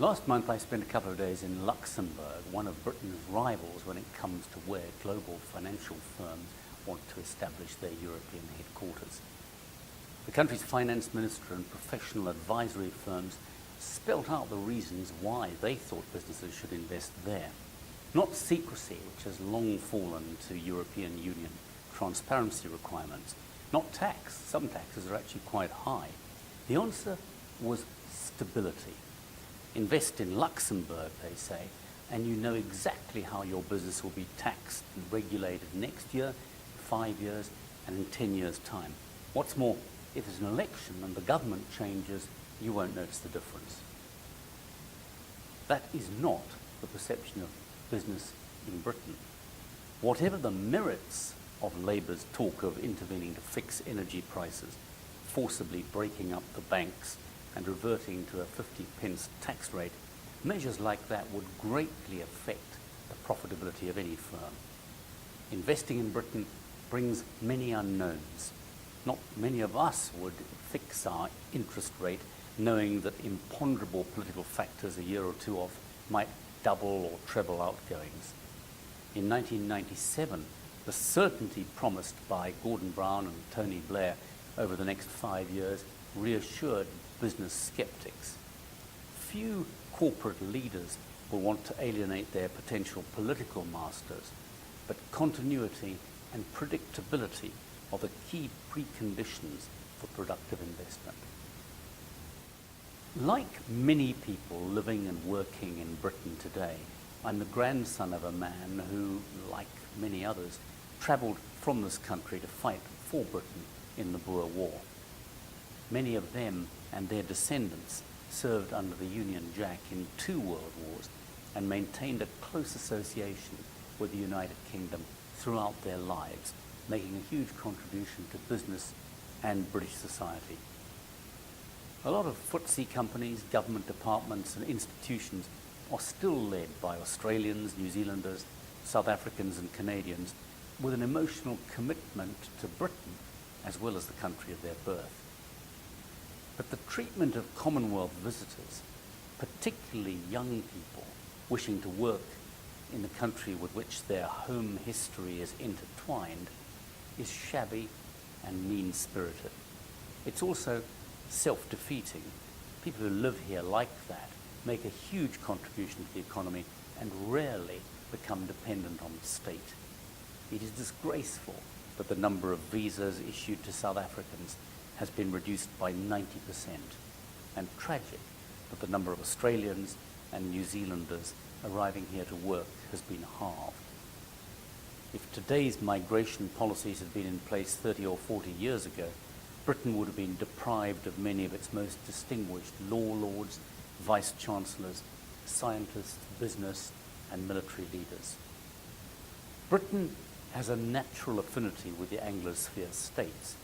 Last month I spent a couple of days in Luxembourg, one of Britain's rivals when it comes to where global financial firms want to establish their European headquarters. The country's finance minister and professional advisory firms spelt out the reasons why they thought businesses should invest there. Not secrecy, which has long fallen to European Union transparency requirements. Not tax. Some taxes are actually quite high. The answer was stability. Invest in Luxembourg, they say, and you know exactly how your business will be taxed and regulated next year, 5 years, and in 10 years' time. What's more, if there's an election and the government changes, you won't notice the difference. That is not the perception of business in Britain. Whatever the merits of Labour's talk of intervening to fix energy prices, forcibly breaking up the banks and reverting to a 50p tax rate, measures like that would greatly affect the profitability of any firm. Investing in Britain brings many unknowns. Not many of us would fix our interest rate knowing that imponderable political factors a year or two off might double or treble outgoings. In 1997, the certainty promised by Gordon Brown and Tony Blair over the next 5 years reassured business skeptics. Few corporate leaders will want to alienate their potential political masters, but continuity and predictability are the key preconditions for productive investment. Like many people living and working in Britain today, I'm the grandson of a man who, like many others, travelled from this country to fight for Britain in the Boer War. Many of them and their descendants served under the Union Jack in 2 world wars and maintained a close association with the United Kingdom throughout their lives, making a huge contribution to business and British society. A lot of FTSE companies, government departments and institutions are still led by Australians, New Zealanders, South Africans and Canadians with an emotional commitment to Britain as well as the country of their birth. But the treatment of Commonwealth visitors, particularly young people wishing to work in the country with which their home history is intertwined, is shabby and mean-spirited. It's also self-defeating. People who live here like that make a huge contribution to the economy and rarely become dependent on the state. It is disgraceful that the number of visas issued to South Africans has been reduced by 90%, and tragic that the number of Australians and New Zealanders arriving here to work has been halved. If today's migration policies had been in place 30 or 40 years ago, Britain would have been deprived of many of its most distinguished law lords, vice-chancellors, scientists, business and military leaders. Britain has a natural affinity with the Anglosphere states,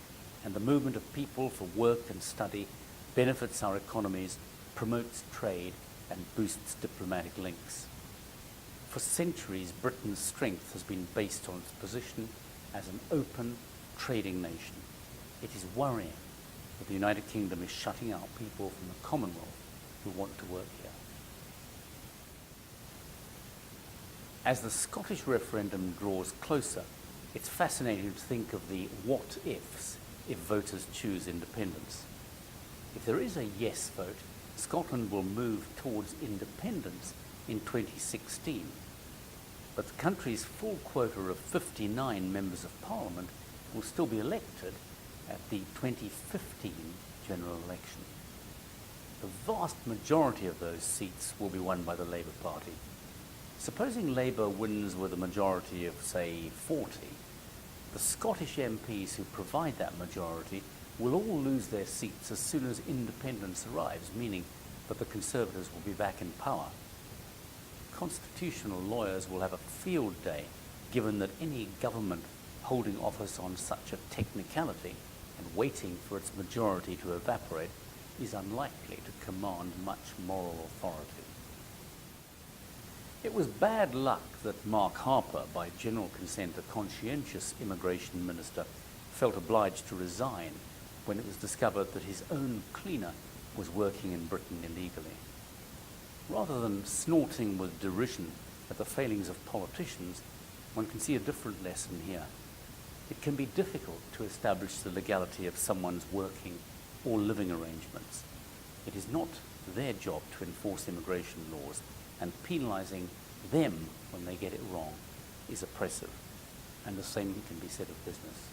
and the movement of people for work and study benefits our economies, promotes trade and boosts diplomatic links. For centuries, Britain's strength has been based on its position as an open trading nation. It is worrying that the United Kingdom is shutting out people from the Commonwealth who want to work here. As the Scottish referendum draws closer, it's fascinating to think of the what-ifs if voters choose independence. If there is a yes vote, Scotland will move towards independence in 2016. But the country's full quota of 59 members of Parliament will still be elected at the 2015 general election. The vast majority of those seats will be won by the Labour Party. Supposing Labour wins with a majority of, say, 40, the Scottish MPs who provide that majority will all lose their seats as soon as independence arrives, meaning that the Conservatives will be back in power. Constitutional lawyers will have a field day, given that any government holding office on such a technicality and waiting for its majority to evaporate is unlikely to command much moral authority. It was bad luck that Mark Harper, by general consent a conscientious immigration minister, felt obliged to resign when it was discovered that his own cleaner was working in Britain illegally. Rather than snorting with derision at the failings of politicians, one can see a different lesson here. It can be difficult to establish the legality of someone's working or living arrangements. It is not their job to enforce immigration laws, and penalizing them when they get it wrong is oppressive. And the same can be said of business.